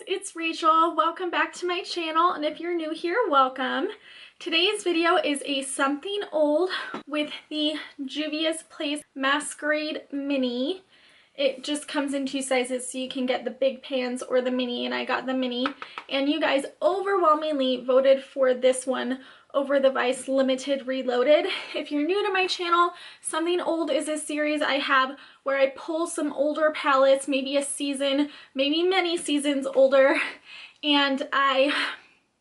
it's Rachel. Welcome back to my channel, and if you're new here, welcome. Today's video is a something old with the Juvia's Place Masquerade Mini. It just comes in two sizes, so you can get the big pans or the mini, and I got the mini. And you guys overwhelmingly voted for this one over the Vice Limited Reloaded. If you're new to my channel, Something Old is a series I have where I pull some older palettes, maybe a season, maybe many seasons older, and I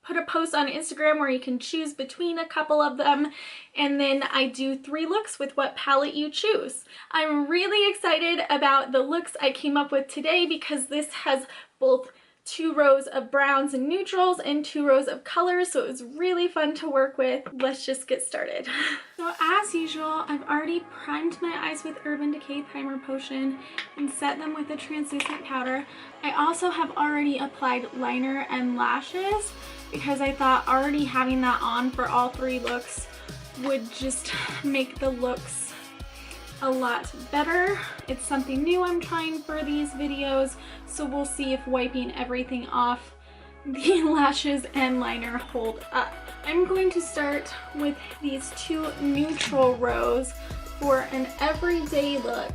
put a post on Instagram where you can choose between a couple of them, and then I do 3 looks with what palette you choose. I'm really excited about the looks I came up with today because this has both 2 rows of browns and neutrals and 2 rows of colors, so it was really fun to work with. Let's just get started. So as usual, I've already primed my eyes with Urban Decay Primer Potion and set them with a translucent powder. I also have already applied liner and lashes because I thought already having that on for all 3 looks would just make the looks a lot better. It's something new I'm trying for these videos, so we'll see if wiping everything off the lashes and liner hold up. I'm going to start with these 2 neutral rows for an everyday look,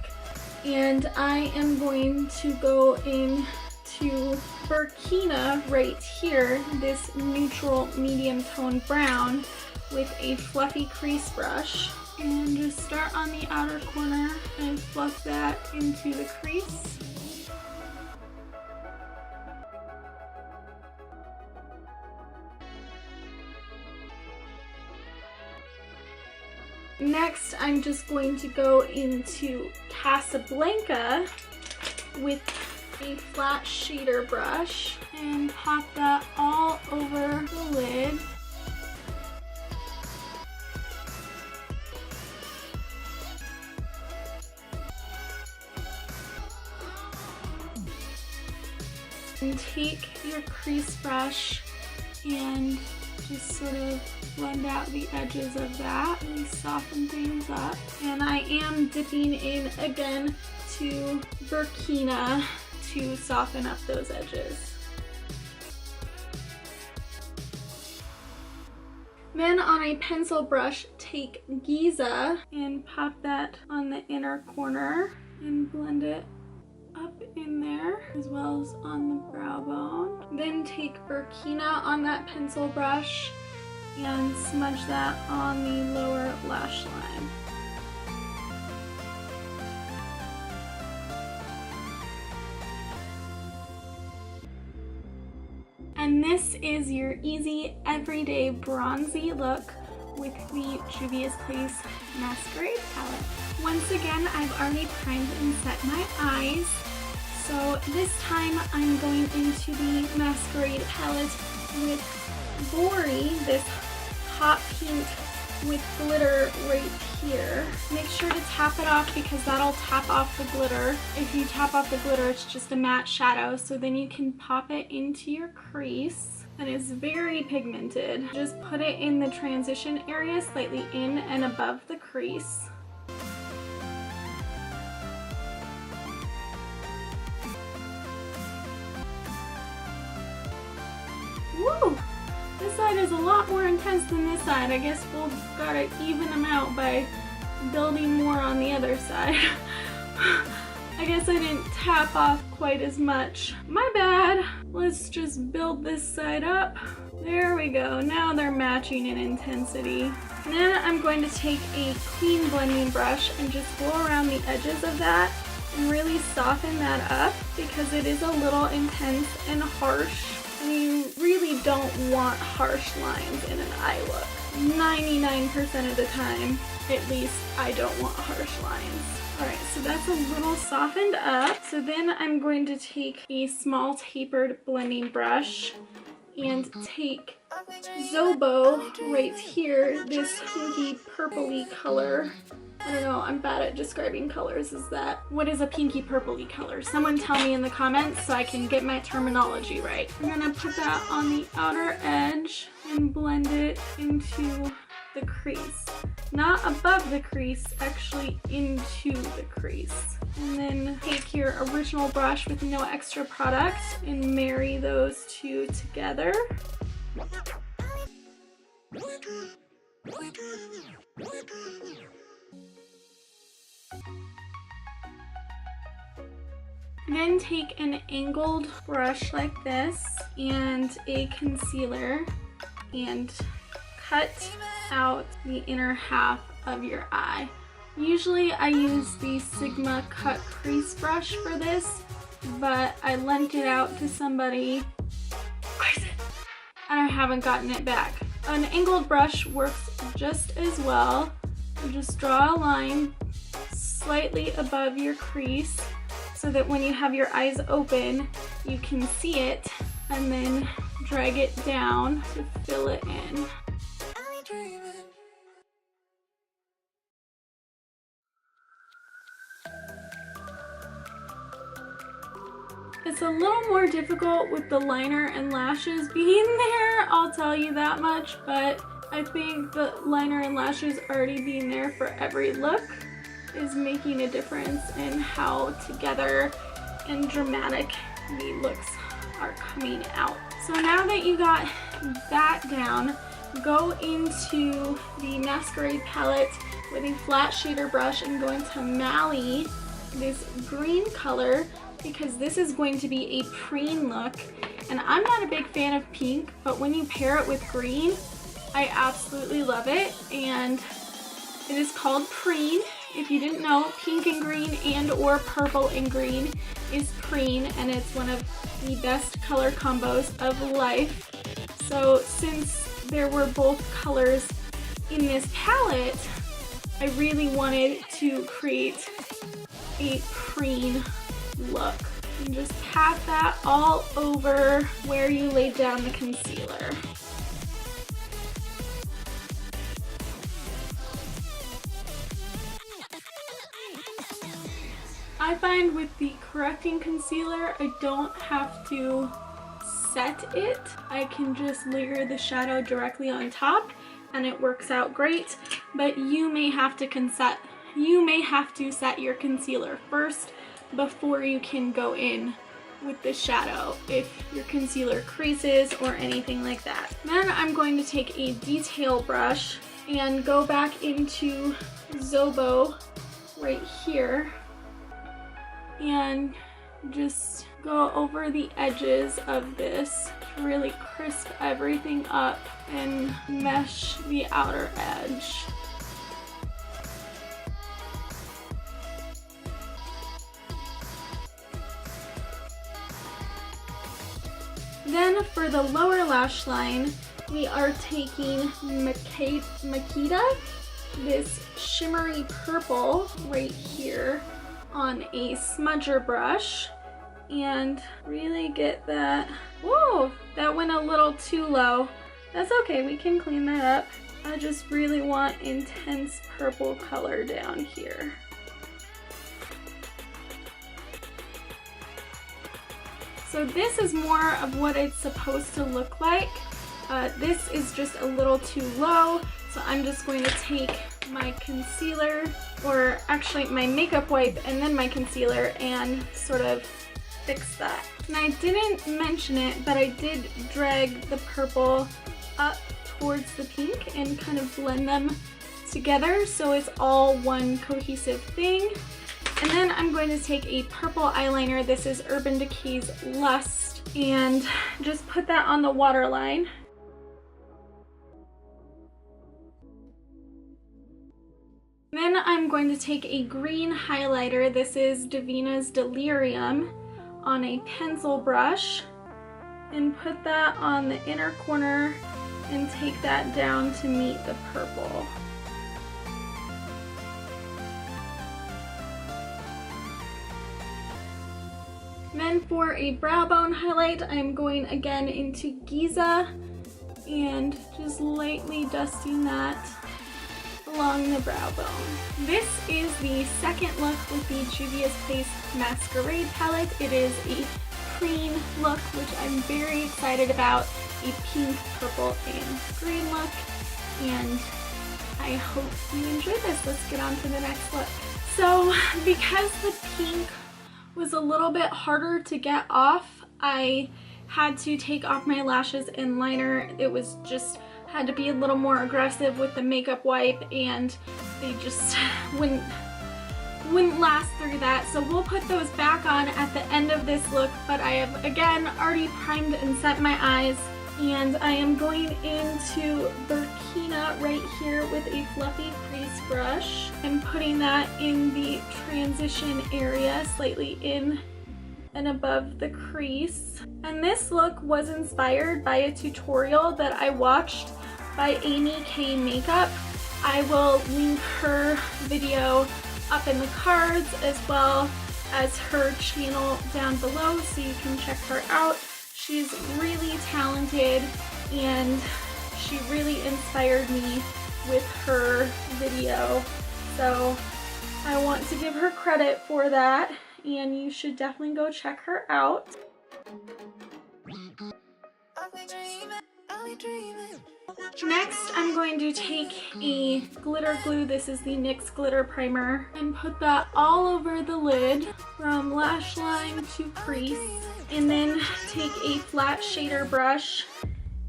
and I am going to go into Burkina right here, this neutral medium tone brown, with a fluffy crease brush. And just start on the outer corner and fluff that into the crease. Next, I'm just going to go into Casablanca with a flat shader brush and pop that all over the lid. And take your crease brush and just sort of blend out the edges of that, really soften things up. And I am dipping in again to Burkina to soften up those edges. Then on a pencil brush, take Giza and pop that on the inner corner and blend it up in there as well as on the brow bone. Then take Burkina on that pencil brush and smudge that on the lower lash line. And this is your easy everyday bronzy look with the Juvia's Place Masquerade palette. Once again, I've already primed and set my eyes. So this time I'm going into the Masquerade palette with Bori, this hot pink with glitter right here. Make sure to tap it off because that'll tap off the glitter. If you tap off the glitter, it's just a matte shadow, so then you can pop it into your crease. And it's very pigmented. Just put it in the transition area, slightly in and above the crease. Woo! This side is a lot more intense than this side. I guess we'll gotta even them out by building more on the other side. I guess I didn't tap off quite as much. My bad. Let's just build this side up. There we go. Now they're matching in intensity. And then I'm going to take a clean blending brush and just go around the edges of that and really soften that up because it is a little intense and harsh. And you really don't want harsh lines in an eye look. 99% of the time, at least, I don't want harsh lines. Alright, so that's a little softened up. So then I'm going to take a small tapered blending brush and take Zobo right here, this pinky purpley color. I don't know, I'm bad at describing colors. What is a pinky purpley color? Someone tell me in the comments so I can get my terminology right. I'm gonna put that on the outer edge and blend it into the crease. Not above the crease, actually into the crease. And then take your original brush with no extra product and marry those two together. Then take an angled brush like this and a concealer and cut out the inner half of your eye. Usually I use the Sigma cut crease brush for this, but I lent it out to somebody and I haven't gotten it back. An angled brush works just as well. You just draw a line slightly above your crease so that when you have your eyes open, you can see it, and then drag it down to fill it in. It's a little more difficult with the liner and lashes being there, I'll tell you that much, but I think the liner and lashes already being there for every look is making a difference in how together and dramatic the looks are coming out. So now that you got that down, go into the Masquerade palette with a flat shader brush and go into Mally, this green color, because this is going to be a preen look. And I'm not a big fan of pink, but when you pair it with green, I absolutely love it. And it is called preen. If you didn't know, pink and green and or purple and green is preen, and it's one of the best color combos of life. So since there were both colors in this palette, I really wanted to create a preen look. And just pat that all over where you laid down the concealer. I find with the correcting concealer, I don't have to set it. I can just layer the shadow directly on top and it works out great, but you may have to set your concealer first before you can go in with the shadow if your concealer creases or anything like that. Then I'm going to take a detail brush and go back into Zobo right here and just go over the edges of this to really crisp everything up and mesh the outer edge. Then for the lower lash line, we are taking Makita, this shimmery purple right here, on a smudger brush and really get that. Whoa, that went a little too low. That's okay, we can clean that up. I just really want intense purple color down here. So this is more of what it's supposed to look like. This is just a little too low, so I'm just going to take my concealer, or actually my makeup wipe and then my concealer, and sort of fix that. And I didn't mention it, but I did drag the purple up towards the pink and kind of blend them together so it's all one cohesive thing. And then I'm going to take a purple eyeliner. This is Urban Decay's Lust, and just put that on the waterline. Then I'm going to take a green highlighter. This is Davina's Delirium, on a pencil brush and put that on the inner corner and take that down to meet the purple. Then for a brow bone highlight, I'm going again into Giza and just lightly dusting that along the brow bone. This is the second look with the Juvia's Place Masquerade palette. It is a cream look, which I'm very excited about. A pink, purple, and green look. And I hope you enjoyed this. Let's get on to the next look. So because the pink was a little bit harder to get off, I had to take off my lashes and liner. It was just had to be a little more aggressive with the makeup wipe, and they just wouldn't last through that. So we'll put those back on at the end of this look, but I have again already primed and set my eyes, and I am going into Burkina right here with a fluffy crease brush and putting that in the transition area slightly in and above the crease. And this look was inspired by a tutorial that I watched by Aimee K Makeup. I will link her video up in the cards as well as her channel down below so you can check her out. She's really talented and she really inspired me with her video. So I want to give her credit for that, and you should definitely go check her out. Next, I'm going to take a glitter glue. This is the NYX glitter primer, and put that all over the lid from lash line to crease. And then take a flat shader brush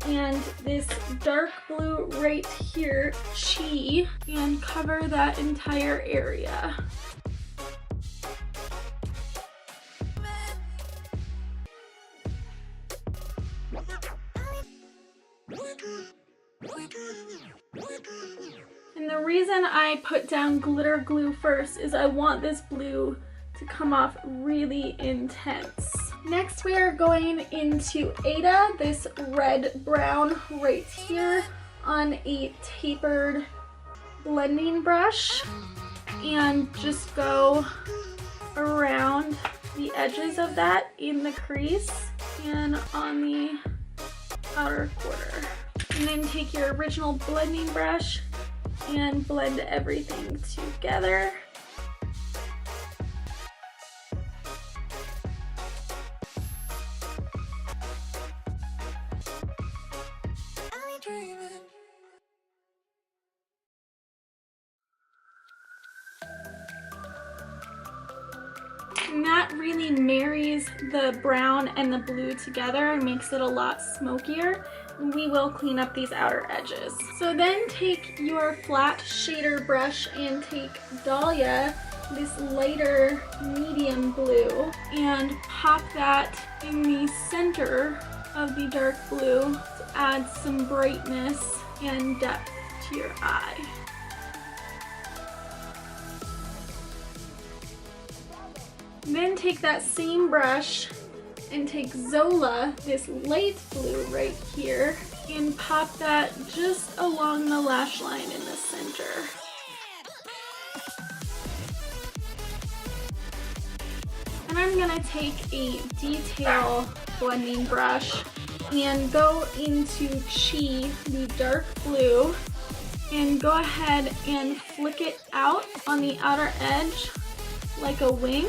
and this dark blue right here, Chi, and cover that entire area. And the reason I put down glitter glue first is I want this blue to come off really intense. Next we are going into Ada, this red brown right here, on a tapered blending brush, and just go around the edges of that in the crease and on the outer quarter. And then take your original blending brush and blend everything together. And that really marries the brown and the blue together and makes it a lot smokier. We will clean up these outer edges. So then take your flat shader brush and take Dahlia, this lighter medium blue, and pop that in the center of the dark blue to add some brightness and depth to your eye. Then take that same brush and take Zola, this light blue right here, and pop that just along the lash line in the center. And I'm gonna take a detail blending brush and go into Chi, the dark blue, and go ahead and flick it out on the outer edge like a wing,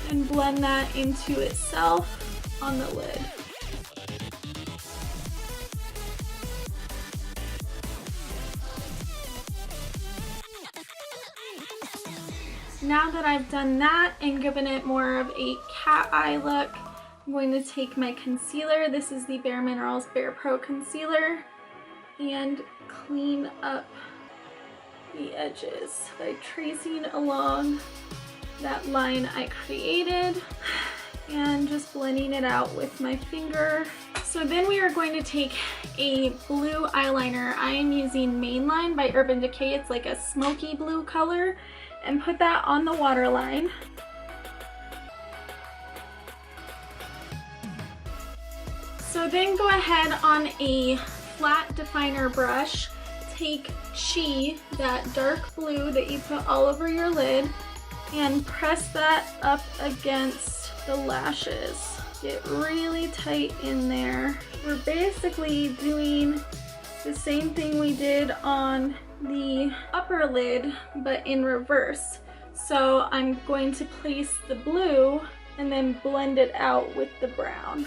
and blend that into itself on the lid. Now that I've done that and given it more of a cat eye look, I'm going to take my concealer. This is the Bare Minerals Bare Pro Concealer, and clean up the edges by tracing along that line I created and just blending it out with my finger. So then we are going to take a blue eyeliner. I am using Mainline by Urban Decay. It's like a smoky blue color, and put that on the waterline. So then go ahead on a flat definer brush, take Chi, that dark blue that you put all over your lid, and press that up against the lashes. Get really tight in there. We're basically doing the same thing we did on the upper lid, but in reverse. So I'm going to place the blue and then blend it out with the brown,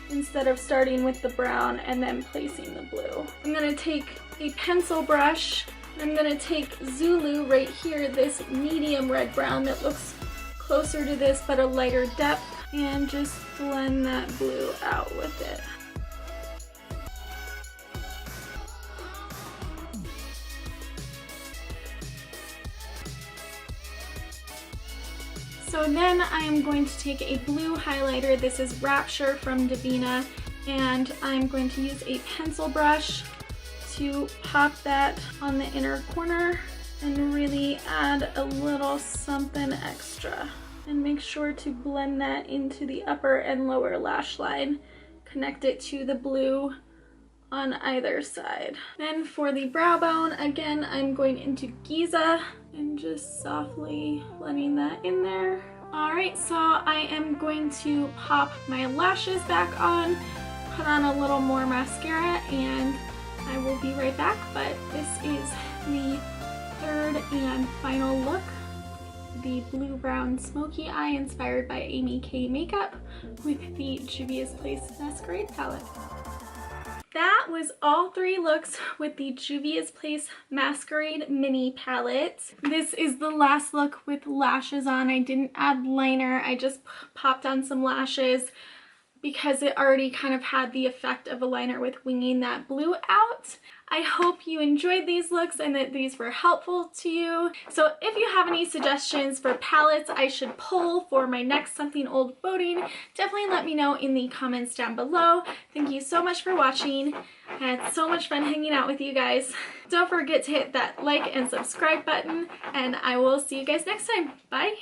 instead of starting with the brown and then placing the blue. I'm going to take a pencil brush I'm gonna take Zulu right here, this medium red brown that looks closer to this but a lighter depth, and just blend that blue out with it. So then I am going to take a blue highlighter. This is Rapture from Divina, and I'm going to use a pencil brush to pop that on the inner corner and really add a little something extra. And make sure to blend that into the upper and lower lash line. Connect it to the blue on either side. Then for the brow bone, again, I'm going into Giza and just softly blending that in there. All right, so I am going to pop my lashes back on, put on a little more mascara, and I will be right back. But this is the third and final look, the blue brown smoky eye inspired by Aimee K makeup with the Juvia's Place Masquerade palette. That was all three looks with the Juvia's Place Masquerade mini palette. This is the last look with lashes on. I didn't add liner, I just popped on some lashes because it already kind of had the effect of a liner with winging that blue out. I hope you enjoyed these looks and that these were helpful to you. So if you have any suggestions for palettes I should pull for my next Something Old voting, definitely let me know in the comments down below. Thank you so much for watching. I had so much fun hanging out with you guys. Don't forget to hit that like and subscribe button, and I will see you guys next time. Bye!